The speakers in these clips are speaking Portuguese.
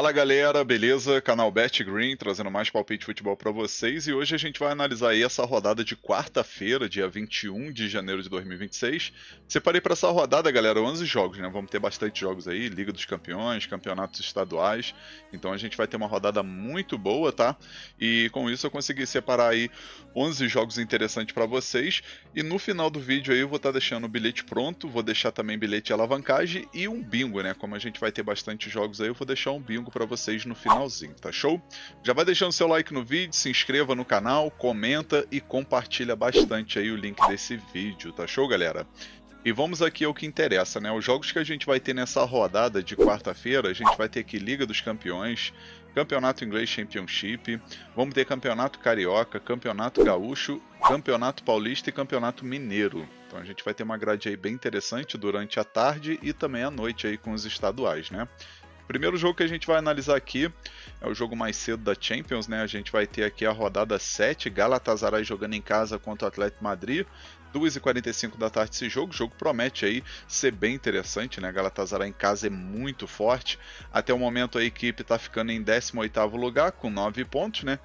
Fala galera, beleza? Canal Bet Green trazendo mais palpite de futebol para vocês e hoje a gente vai analisar aí essa rodada de quarta-feira, dia 21 de janeiro de 2026. Separei para essa rodada, galera, 11 jogos, né? Vamos ter bastante jogos aí, Liga dos Campeões, campeonatos estaduais, então a gente vai ter uma rodada muito boa, tá? E com isso eu consegui separar aí 11 jogos interessantes para vocês e no final do vídeo aí eu vou estar deixando o bilhete pronto, vou deixar também bilhete de alavancagem e um bingo, né? Como a gente vai ter bastante jogos aí, eu vou deixar um bingo para vocês no finalzinho, tá show? Já vai deixando seu like no vídeo, se inscreva no canal, comenta e compartilha bastante aí o link desse vídeo, tá show, galera? E vamos aqui ao que interessa, né? Os jogos que a gente vai ter nessa rodada de quarta-feira, a gente vai ter aqui Liga dos Campeões, Campeonato Inglês Championship, vamos ter Campeonato Carioca, Campeonato Gaúcho, Campeonato Paulista e Campeonato Mineiro. Então a gente vai ter uma grade aí bem interessante durante a tarde e também à noite aí com os estaduais, né? O primeiro jogo que a gente vai analisar aqui é o jogo mais cedo da Champions, né? A gente vai ter aqui a rodada 7, Galatasaray jogando em casa contra o Atlético Madrid. 2h45 da tarde esse jogo. O jogo promete aí ser bem interessante, né? Galatasaray em casa é muito forte. Até o momento a equipe está ficando em 18º lugar com 9 pontos, né?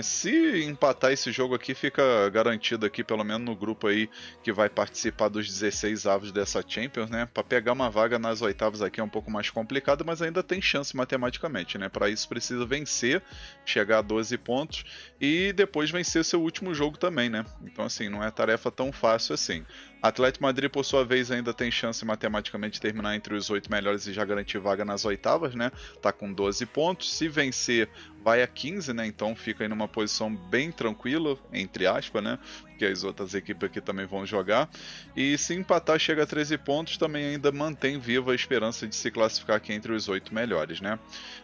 Se empatar esse jogo aqui, fica garantido aqui, pelo menos no grupo aí que vai participar dos 16 avos dessa Champions, né? Para pegar uma vaga nas oitavas aqui é um pouco mais complicado, mas ainda tem chance matematicamente, né? Para isso precisa vencer, chegar a 12 pontos e depois vencer seu último jogo também, né? Então assim, não é tarefa tão fácil assim. Atlético Madrid, por sua vez, ainda tem chance matematicamente de terminar entre os 8 melhores e já garantir vaga nas oitavas, né? Tá com 12 pontos. Se vencer, vai a 15, né? Então fica aí numa posição bem tranquila, entre aspas, né? Porque as outras equipes aqui também vão jogar. E se empatar, chega a 13 pontos, também ainda mantém viva a esperança de se classificar aqui entre os 8 melhores, né?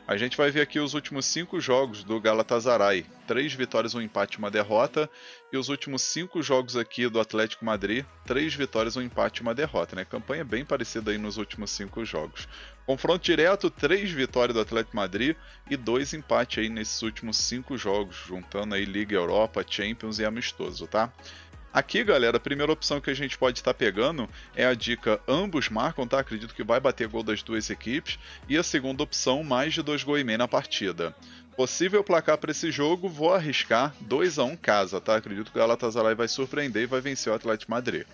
A gente vai ver aqui os últimos 5 jogos do Galatasaray. 3 vitórias, um empate e uma derrota. E os últimos 5 jogos aqui do Atlético Madrid, 3 vitórias, um empate e uma derrota, né? Campanha bem parecida aí nos últimos 5 jogos. Confronto direto, 3 vitórias do Atlético Madrid e 2 empates aí nesses últimos 5 jogos, juntando aí Liga Europa, Champions e amistoso, tá? Aqui, galera, a primeira opção que a gente pode estar pegando é a dica ambos marcam, tá? Acredito que vai bater gol das duas equipes. E a segunda opção, mais de 2 gols e meio na partida. Possível placar para esse jogo, vou arriscar 2-1 casa, tá? Acredito que o Galatasaray vai surpreender e vai vencer o Atlético Madrid.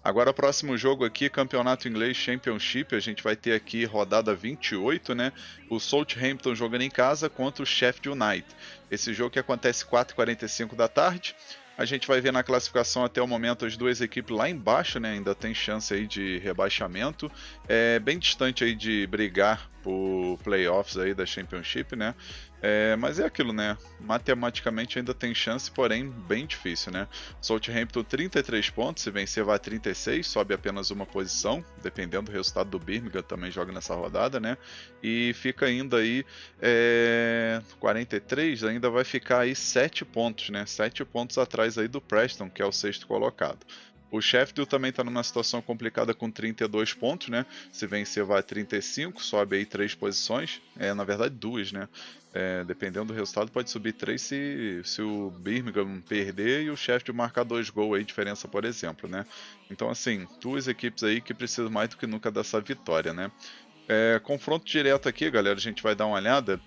Agora, o próximo jogo aqui, Campeonato Inglês Championship, a gente vai ter aqui rodada 28, né? O Southampton jogando em casa contra o Sheffield United. Esse jogo que acontece 4h45 da tarde. A gente vai ver na classificação até o momento as duas equipes lá embaixo, né? Ainda tem chance aí de rebaixamento. É bem distante aí de brigar por playoffs aí da Championship, né? Mas é aquilo, né? Matematicamente ainda tem chance, porém bem difícil, né? Southampton 33 pontos, se vencer vai a 36, sobe apenas uma posição, dependendo do resultado do Birmingham, também joga nessa rodada, né? E fica ainda aí 43, ainda vai ficar aí 7 pontos, né? 7 pontos atrás aí do Preston, que é o sexto colocado. O Sheffield também está numa situação complicada com 32 pontos, né? Se vencer vai a 35, sobe aí 3 posições. Na verdade 2, né? Dependendo do resultado pode subir 3 se o Birmingham perder e o Sheffield marcar 2 gols aí, diferença, por exemplo, né? Então assim, duas equipes aí que precisam mais do que nunca dessa vitória, né? Confronto direto aqui, galera, a gente vai dar uma olhada.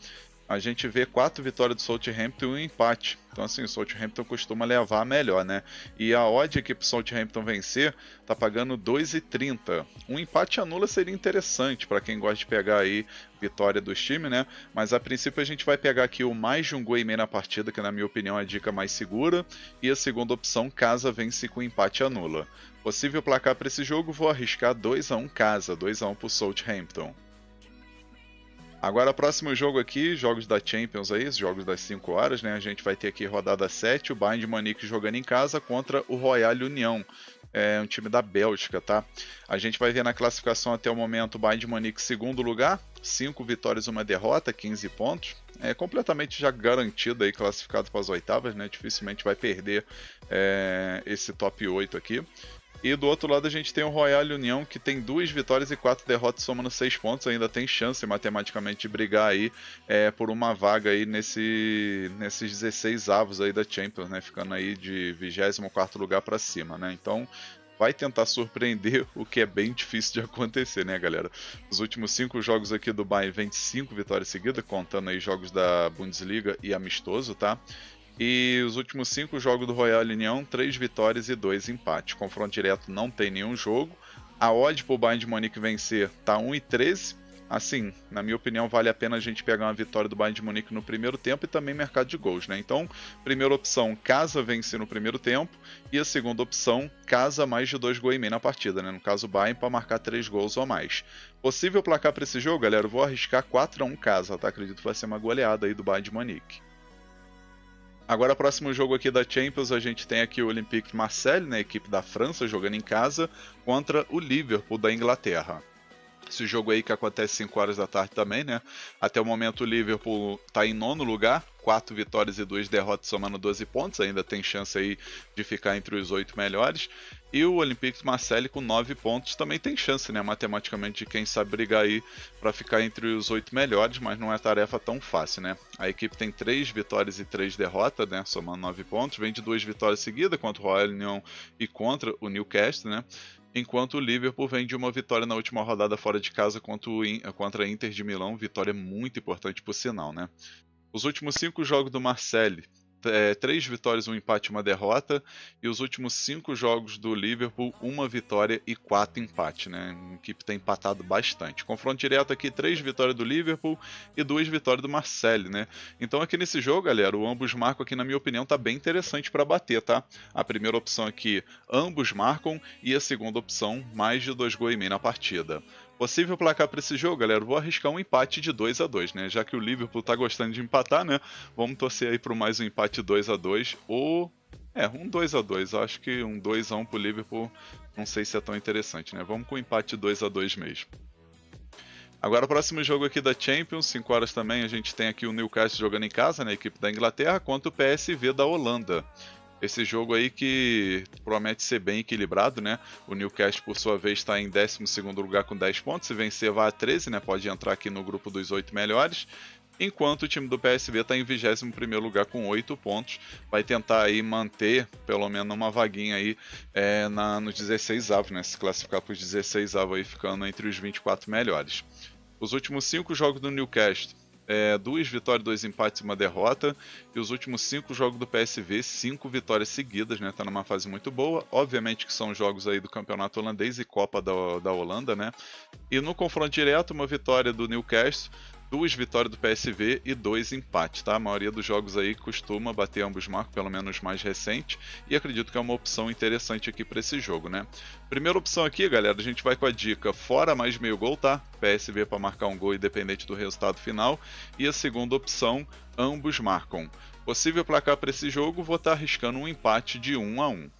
A gente vê 4 vitórias do Southampton e um empate. Então assim, o Southampton costuma levar melhor, né? E a odd aqui pro Southampton vencer tá pagando 2,30. Um empate anula seria interessante para quem gosta de pegar aí vitória dos times, né? Mas a princípio a gente vai pegar aqui o mais de um gol e meio na partida, que na minha opinião é a dica mais segura. E a segunda opção, casa vence com empate anula. Possível placar para esse jogo, vou arriscar 2-1 casa, 2-1 pro Southampton. Agora, próximo jogo aqui, jogos da Champions aí, jogos das 5 horas, né? A gente vai ter aqui rodada 7, o Bayern de Munique jogando em casa contra o Royal Union, um time da Bélgica, tá? A gente vai ver na classificação até o momento o Bayern de Munique segundo lugar, 5 vitórias, uma derrota, 15 pontos. É completamente já garantido aí, classificado para as oitavas, né? Dificilmente vai perder esse top 8 aqui. E do outro lado a gente tem o Royal União, que tem 2 vitórias e 4 derrotas, somando 6 pontos. Ainda tem chance matematicamente de brigar aí por uma vaga aí nesses 16 avos aí da Champions, né? Ficando aí de 24º lugar para cima, né? Então vai tentar surpreender, o que é bem difícil de acontecer, né, galera? Os últimos 5 jogos aqui do Bayern vem de 5 vitórias seguidas, contando aí jogos da Bundesliga e amistoso, tá? E os últimos 5 jogos do Royal União, 3 vitórias e 2 empates. Confronto direto não tem nenhum jogo. A odd pro Bayern de Munique vencer tá 1,13. Assim, na minha opinião, vale a pena a gente pegar uma vitória do Bayern de Munique no primeiro tempo e também mercado de gols, né? Então, primeira opção, casa vencer no primeiro tempo. E a segunda opção, casa mais de 2 gols e meio na partida, né? No caso, o Bayern para marcar 3 gols ou mais. Possível placar para esse jogo, galera, eu vou arriscar 4-1 casa, tá? Acredito que vai ser uma goleada aí do Bayern de Munique. Agora, próximo jogo aqui da Champions, a gente tem aqui o Olympique de Marseille, né, equipe da França, jogando em casa, contra o Liverpool da Inglaterra. Esse jogo aí que acontece 5 horas da tarde também, né? Até o momento o Liverpool está em 9º lugar, 4 vitórias e 2 derrotas somando 12 pontos, ainda tem chance aí de ficar entre os 8 melhores. E o Olympique de Marseille com 9 pontos também tem chance, né? Matematicamente de quem sabe brigar aí para ficar entre os 8 melhores, mas não é tarefa tão fácil, né? A equipe tem 3 vitórias e 3 derrotas, né? Somando 9 pontos, vem de 2 vitórias seguidas contra o Royal Union e contra o Newcastle, né? Enquanto o Liverpool vem de uma vitória na última rodada fora de casa contra a Inter de Milão, vitória muito importante por sinal, né? Os últimos 5 jogos do Marseille, 3 vitórias, 1 empate e 1 derrota, e os últimos 5 jogos do Liverpool, 1 vitória e 4 empates, né? A equipe tem empatado bastante. Confronto direto aqui, 3 vitórias do Liverpool e 2 vitórias do Marseille, né? Então aqui nesse jogo, galera, o ambos marcam aqui, na minha opinião, tá bem interessante para bater, tá? A primeira opção aqui, ambos marcam, e a segunda opção, mais de 2 gols e meio na partida. Possível placar para esse jogo, galera, vou arriscar um empate de 2-2, né? Já que o Liverpool tá gostando de empatar, né? Vamos torcer aí para mais um empate 2-2 ou um 2-2. Acho que um 2-1 pro Liverpool não sei se é tão interessante, né? Vamos com um empate 2-2 mesmo. Agora o próximo jogo aqui da Champions, 5 horas também, a gente tem aqui o Newcastle jogando em casa, né? A equipe da Inglaterra, contra o PSV da Holanda. Esse jogo aí que promete ser bem equilibrado, né? O Newcastle, por sua vez, está em 12º lugar com 10 pontos. Se vencer, vai a 13, né? Pode entrar aqui no grupo dos 8 melhores. Enquanto o time do PSV está em 21º lugar com 8 pontos. Vai tentar aí manter, pelo menos, uma vaguinha aí nos 16avos, né? Se classificar para os 16avos aí, ficando entre os 24 melhores. Os últimos 5 jogos do Newcastle, 2 vitórias, 2 empates e 1 derrota. E os últimos 5 jogos do PSV, 5 vitórias seguidas, né? Tá numa fase muito boa. Obviamente que são jogos aí do campeonato holandês e Copa da Holanda, né? E no confronto direto, uma vitória do Newcastle, 2 vitórias do PSV e 2 empates, tá? A maioria dos jogos aí costuma bater ambos marcos, pelo menos mais recente, e acredito que é uma opção interessante aqui para esse jogo, né? Primeira opção aqui, galera, a gente vai com a dica fora mais meio gol, tá? PSV para marcar um gol independente do resultado final, e a segunda opção, ambos marcam. Possível placar para esse jogo, vou estar arriscando um empate de 1-1.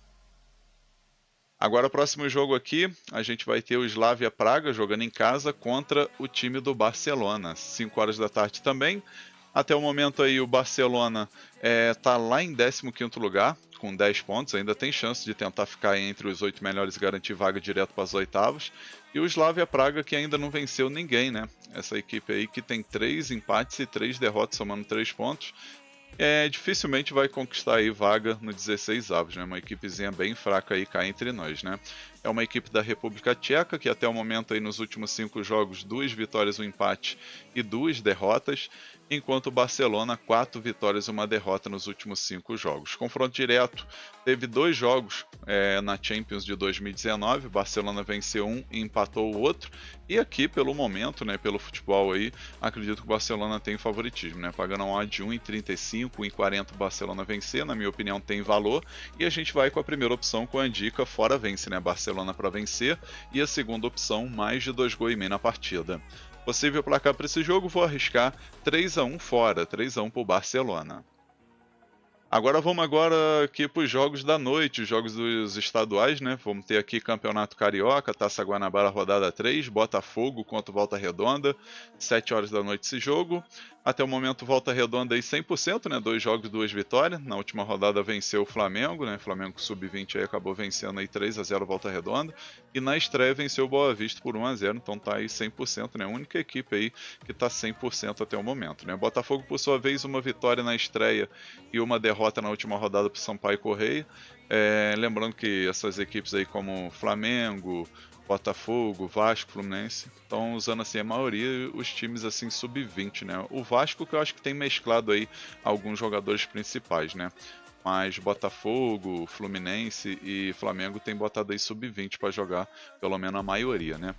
Agora, o próximo jogo aqui, a gente vai ter o Slavia Praga jogando em casa contra o time do Barcelona. 5 horas da tarde também. Até o momento aí o Barcelona está lá em 15º lugar, com 10 pontos. Ainda tem chance de tentar ficar entre os 8 melhores e garantir vaga direto para as oitavas. E o Slavia Praga que ainda não venceu ninguém, né? Essa equipe aí que tem 3 empates e 3 derrotas, somando 3 pontos. Dificilmente vai conquistar aí vaga no 16avos, né? Uma equipezinha bem fraca aí cá entre nós, né? É uma equipe da República Tcheca que até o momento aí nos últimos 5 jogos 2 vitórias, 1 empate e 2 derrotas, enquanto o Barcelona 4 vitórias e 1 derrota nos últimos 5 jogos. Confronto direto, teve 2 jogos na Champions de 2019, o Barcelona venceu um e empatou o outro, e aqui pelo momento, né, pelo futebol aí, acredito que o Barcelona tem favoritismo, né? Pagando uma odd de 1,35, 1,40 o Barcelona vencer, na minha opinião tem valor, e a gente vai com a primeira opção com a dica fora vence, né? Barcelona para vencer, e a segunda opção mais de 2 gols e meio na partida. Possível placar para esse jogo, vou arriscar 3-1 fora, 3-1 para o Barcelona. Agora vamos aqui para os jogos da noite, os jogos dos estaduais, né? Vamos ter aqui Campeonato Carioca, Taça Guanabara, rodada 3, Botafogo contra Volta Redonda, 7 horas da noite esse jogo. Até o momento, Volta Redonda aí 100%, né? 2 jogos, 2 vitórias. Na última rodada venceu o Flamengo, né? Flamengo sub-20 aí acabou vencendo aí 3-0 Volta Redonda. E na estreia venceu o Boa Vista por 1-0, então tá aí 100%, né? A única equipe aí que tá 100% até o momento, né? Botafogo, por sua vez, uma vitória na estreia e uma derrota na última rodada pro Sampaio Correia. Lembrando que essas equipes aí como Flamengo, Botafogo, Vasco, Fluminense, estão usando assim a maioria os times assim sub-20, né? O Vasco que eu acho que tem mesclado aí alguns jogadores principais, né? Mas Botafogo, Fluminense e Flamengo tem botado aí sub-20 para jogar, pelo menos a maioria, né?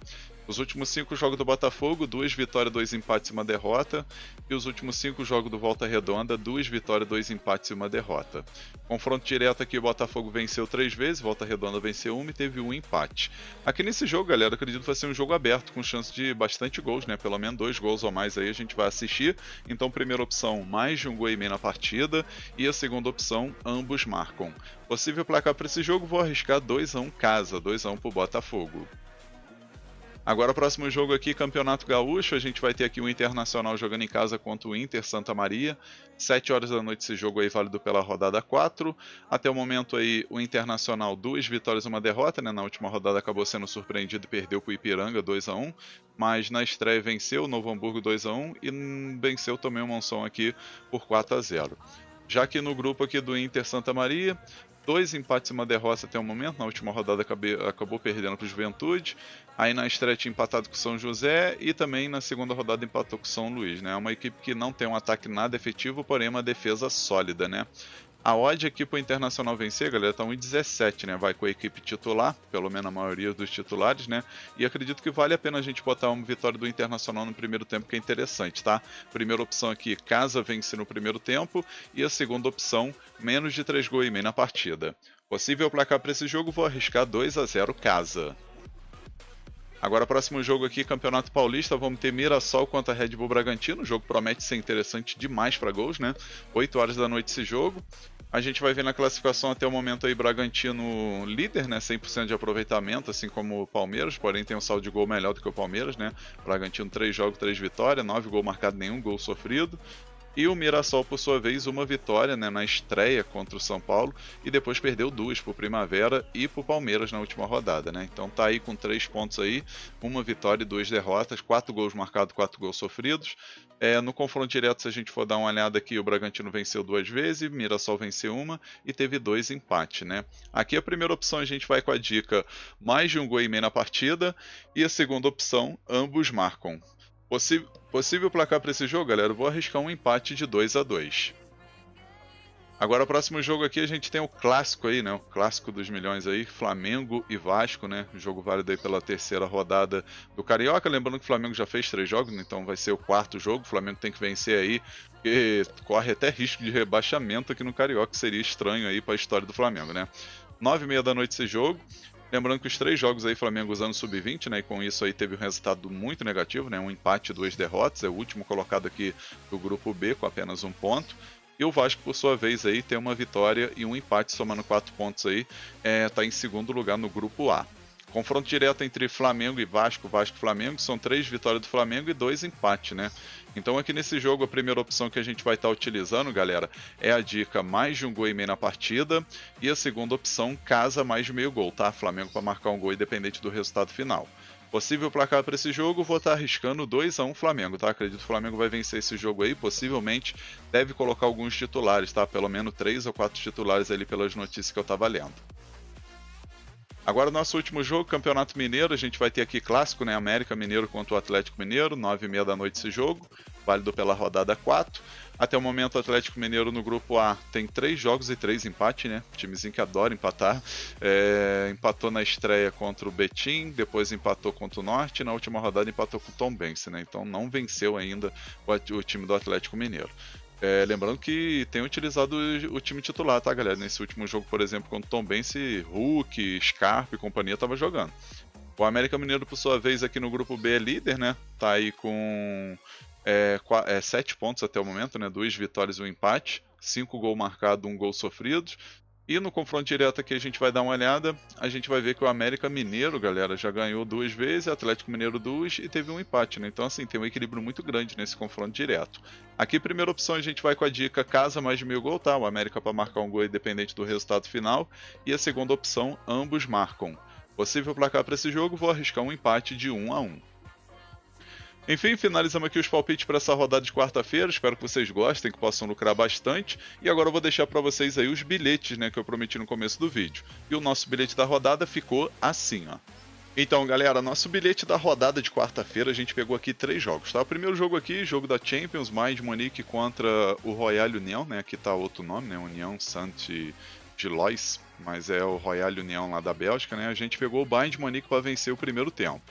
Os últimos 5 jogos do Botafogo, 2 vitórias, 2 empates e uma derrota. E os últimos 5 jogos do Volta Redonda, 2 vitórias, 2 empates e uma derrota. Confronto direto aqui, o Botafogo venceu 3 vezes, Volta Redonda venceu 1 e teve 1 empate. Aqui nesse jogo, galera, acredito que vai ser um jogo aberto, com chance de bastante gols, né? Pelo menos 2 gols ou mais aí a gente vai assistir. Então, primeira opção, mais de 1 gol e meio na partida. E a segunda opção, ambos marcam. Possível placar para esse jogo, vou arriscar 2-1 casa, 2-1 pro Botafogo. Agora, o próximo jogo aqui, Campeonato Gaúcho. A gente vai ter aqui o Internacional jogando em casa contra o Inter Santa Maria. 7 horas da noite esse jogo aí, válido pela rodada 4. Até o momento aí, o Internacional, 2 vitórias e uma derrota, né? Na última rodada acabou sendo surpreendido e perdeu para o Ipiranga 2-1. Mas na estreia venceu o Novo Hamburgo 2-1 e venceu também o Monção aqui por 4-0. Já que no grupo aqui do Inter Santa Maria, 2 empates e uma derrota até o momento. Na última rodada acabou perdendo para o Juventude. Aí na estreia tinha empatado com o São José e também na segunda rodada empatou com o São Luís, né? É uma equipe que não tem um ataque nada efetivo, porém uma defesa sólida, né? A odd aqui pro Internacional vencer, galera, tá 1,17, né? Vai com a equipe titular, pelo menos a maioria dos titulares, né? E acredito que vale a pena a gente botar uma vitória do Internacional no primeiro tempo, que é interessante, tá? Primeira opção aqui, casa vence no primeiro tempo. E a segunda opção, menos de 3 gols e meio na partida. Possível placar para esse jogo, vou arriscar 2-0 casa. Agora, próximo jogo aqui, Campeonato Paulista, vamos ter Mirassol contra Red Bull Bragantino. O jogo promete ser interessante demais para gols, né? 8 horas da noite esse jogo. A gente vai ver na classificação até o momento aí Bragantino líder, né? 100% de aproveitamento, assim como o Palmeiras, porém tem um saldo de gol melhor do que o Palmeiras, né? Bragantino 3 jogos, 3 vitórias, 9 gols marcados, nenhum gol sofrido. E o Mirassol, por sua vez, uma vitória, né, na estreia contra o São Paulo e depois perdeu 2 para o Primavera e para o Palmeiras na última rodada, né? Então tá aí com 3 pontos aí, uma vitória e 2 derrotas, 4 gols marcados, 4 gols sofridos. No confronto direto, se a gente for dar uma olhada aqui, o Bragantino venceu 2 vezes, o Mirassol venceu uma e teve 2 empates, né? Aqui a primeira opção a gente vai com a dica mais de 1 gol e meio na partida e a segunda opção, ambos marcam. Possível placar para esse jogo, galera, eu vou arriscar um empate de 2-2. Agora, o próximo jogo aqui, a gente tem o clássico aí, né? O clássico dos milhões aí, Flamengo e Vasco, né? O jogo válido aí pela terceira rodada do Carioca. Lembrando que o Flamengo já fez 3 jogos, então vai ser o 4º jogo. O Flamengo tem que vencer aí, porque corre até risco de rebaixamento aqui no Carioca, que seria estranho aí para a história do Flamengo, né? 9h30 da noite esse jogo. Lembrando que os 3 jogos aí, Flamengo usando sub-20, né? E com isso aí teve um resultado muito negativo, né? Um empate e 2 derrotas. É o último colocado aqui do grupo B, com apenas 1 ponto. E o Vasco, por sua vez, aí tem uma vitória e um empate, somando 4 pontos aí. Tá em segundo lugar no grupo A. Confronto direto entre Flamengo e Vasco, Vasco e Flamengo, são 3 vitórias do Flamengo e 2 empates, né? Então aqui nesse jogo, a primeira opção que a gente vai estar utilizando, galera, é a dica mais de 1 gol e meio na partida, e a segunda opção, casa mais de meio gol, tá? Flamengo para marcar um gol independente do resultado final. Possível placar para esse jogo, vou estar arriscando 2-1 Flamengo, tá? Acredito que o Flamengo vai vencer esse jogo aí, possivelmente deve colocar alguns titulares, tá? Pelo menos 3 ou 4 titulares ali pelas notícias que eu estava lendo. Agora, o nosso último jogo, Campeonato Mineiro, a gente vai ter aqui clássico, né? América Mineiro contra o Atlético Mineiro, 9h30 da noite esse jogo, válido pela rodada 4. Até o momento, o Atlético Mineiro no grupo A tem 3 jogos e 3 empates, né? Timezinho que adora empatar. Empatou na estreia contra o Betim, depois empatou contra o Norte, e na última rodada empatou com o Tombense, né? Então não venceu ainda o time do Atlético Mineiro. Lembrando que tem utilizado o time titular, tá, galera? Nesse último jogo, por exemplo, contra o Tombense, Hulk, Scarpa e companhia tava jogando. O América Mineiro, por sua vez, aqui no grupo B é líder, né? Tá aí com 7 pontos até o momento, né? 2 vitórias e um empate, 5 gols marcados, 1 gol sofrido. E no confronto direto aqui a gente vai dar uma olhada, a gente vai ver que o América Mineiro, galera, já ganhou 2 vezes, Atlético Mineiro 2 e teve um empate, né? Então assim, tem um equilíbrio muito grande nesse confronto direto. Aqui, primeira opção, a gente vai com a dica casa mais de 1000 gol, tá? O América para marcar um gol independente do resultado final. E a segunda opção, ambos marcam. Possível placar para esse jogo, vou arriscar um empate de 1-1. Enfim, finalizamos aqui os palpites para essa rodada de quarta-feira. Espero que vocês gostem, que possam lucrar bastante. E agora eu vou deixar para vocês aí os bilhetes, né, que eu prometi no começo do vídeo. E o nosso bilhete da rodada ficou assim, ó. Então, galera, nosso bilhete da rodada de quarta-feira, a gente pegou aqui 3 jogos, tá? O primeiro jogo aqui, jogo da Champions, Bayern de Munique contra o Royal Union, né? Aqui tá outro nome, né? União Saint-Gilloise, mas é o Royal Union lá da Bélgica, né? A gente pegou o Bayern de Munique para vencer o primeiro tempo.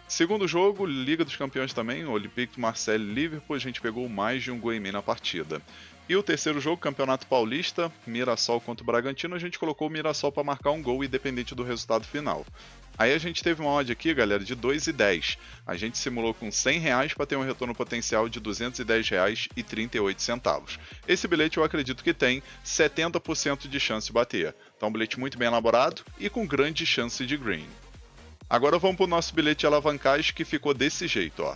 Segundo jogo, Liga dos Campeões também, Olympique de Marseille e Liverpool, a gente pegou mais de um gol e meio na partida. E o terceiro jogo, Campeonato Paulista, Mirassol contra o Bragantino, a gente colocou o Mirassol para marcar um gol independente do resultado final. Aí a gente teve uma odd aqui, galera, de 2,10. A gente simulou com R$100 para ter um retorno potencial de R$210,38. Esse bilhete eu acredito que tem 70% de chance de bater. Então um bilhete muito bem elaborado e com grande chance de green. Agora vamos para o nosso bilhete de alavancagem que ficou desse jeito, ó.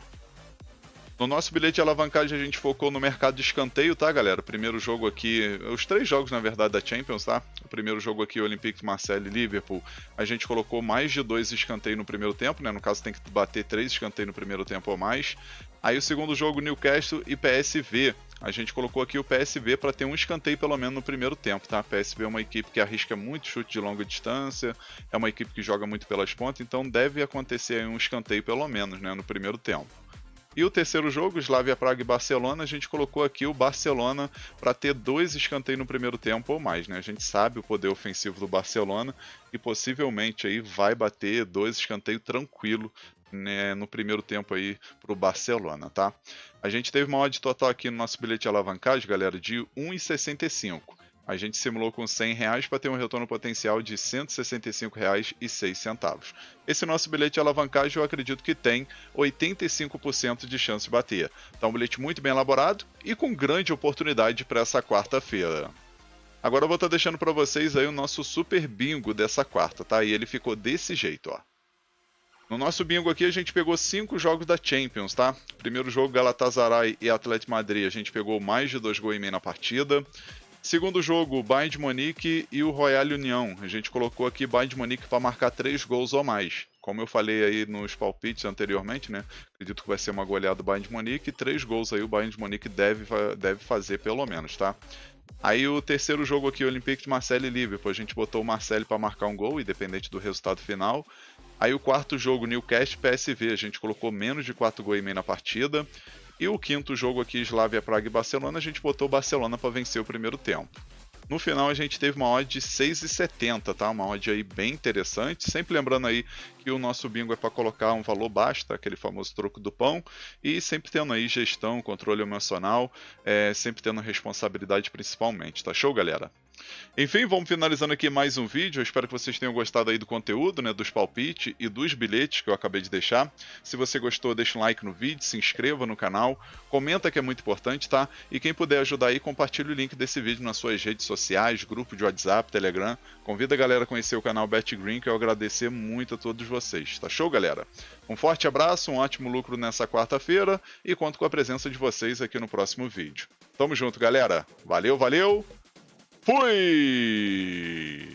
No nosso bilhete de alavancagem a gente focou no mercado de escanteio, tá, galera? O primeiro jogo aqui, os 3 jogos na verdade da Champions, tá? O primeiro jogo aqui, Olympique de Marseille e Liverpool, a gente colocou mais de 2 escanteios no primeiro tempo, né? No caso tem que bater 3 escanteios no primeiro tempo ou mais. Aí o segundo jogo, Newcastle e PSV. A gente colocou aqui o PSV para ter um escanteio pelo menos no primeiro tempo, tá? A PSV é uma equipe que arrisca muito chute de longa distância, é uma equipe que joga muito pelas pontas, então deve acontecer aí um escanteio pelo menos, né, no primeiro tempo. E o terceiro jogo, Slavia Praga e Barcelona, a gente colocou aqui o Barcelona para ter 2 escanteios no primeiro tempo ou mais, né? A gente sabe o poder ofensivo do Barcelona e possivelmente aí vai bater 2 escanteios tranquilo, né, no primeiro tempo aí para o Barcelona, tá? A gente teve uma odd total aqui no nosso bilhete de alavancagem, galera, de 1,65. A gente simulou com R$100 para ter um retorno potencial de R$165,06. Esse nosso bilhete de alavancagem eu acredito que tem 85% de chance de bater. Então um bilhete muito bem elaborado e com grande oportunidade para essa quarta-feira. Agora eu vou estar deixando para vocês aí o nosso super bingo dessa quarta, tá? E ele ficou desse jeito, ó. No nosso bingo aqui a gente pegou 5 jogos da Champions, tá? Primeiro jogo, Galatasaray e Atlético Madrid, a gente pegou mais de 2 gols e meio na partida. Segundo jogo, Bayern de Munique e o Royal Union. A gente colocou aqui Bayern de Munique para marcar 3 gols ou mais. Como eu falei aí nos palpites anteriormente, né? Acredito que vai ser uma goleada do Bayern de Munique. 3 gols aí o Bayern de Munique deve fazer pelo menos, tá? Aí o terceiro jogo aqui, Olympique de Marseille e Liverpool. A gente botou o Marseille para marcar um gol, independente do resultado final. Aí o quarto jogo, Newcastle e PSV. A gente colocou menos de 4 gols e meio na partida. E o quinto jogo aqui, Slavia Praga e Barcelona, a gente botou o Barcelona para vencer o primeiro tempo. No final a gente teve uma odd de 6,70, tá? Uma odd aí bem interessante. Sempre lembrando aí que o nosso bingo é para colocar um valor baixo, tá? Aquele famoso troco do pão. E sempre tendo aí gestão, controle emocional, sempre tendo responsabilidade principalmente, tá show, galera? Enfim, vamos finalizando aqui mais um vídeo. Eu espero que vocês tenham gostado aí do conteúdo, né, dos palpites e dos bilhetes que eu acabei de deixar. Se você gostou, deixa um like no vídeo, se inscreva no canal, comenta que é muito importante, tá? E quem puder ajudar aí, compartilhe o link desse vídeo nas suas redes sociais, grupo de WhatsApp, Telegram. Convida a galera a conhecer o canal BetGreen, que eu agradecer muito a todos vocês. Tá show, galera? Um forte abraço, um ótimo lucro nessa quarta-feira e conto com a presença de vocês aqui no próximo vídeo. Tamo junto, galera. Valeu, valeu! Fui!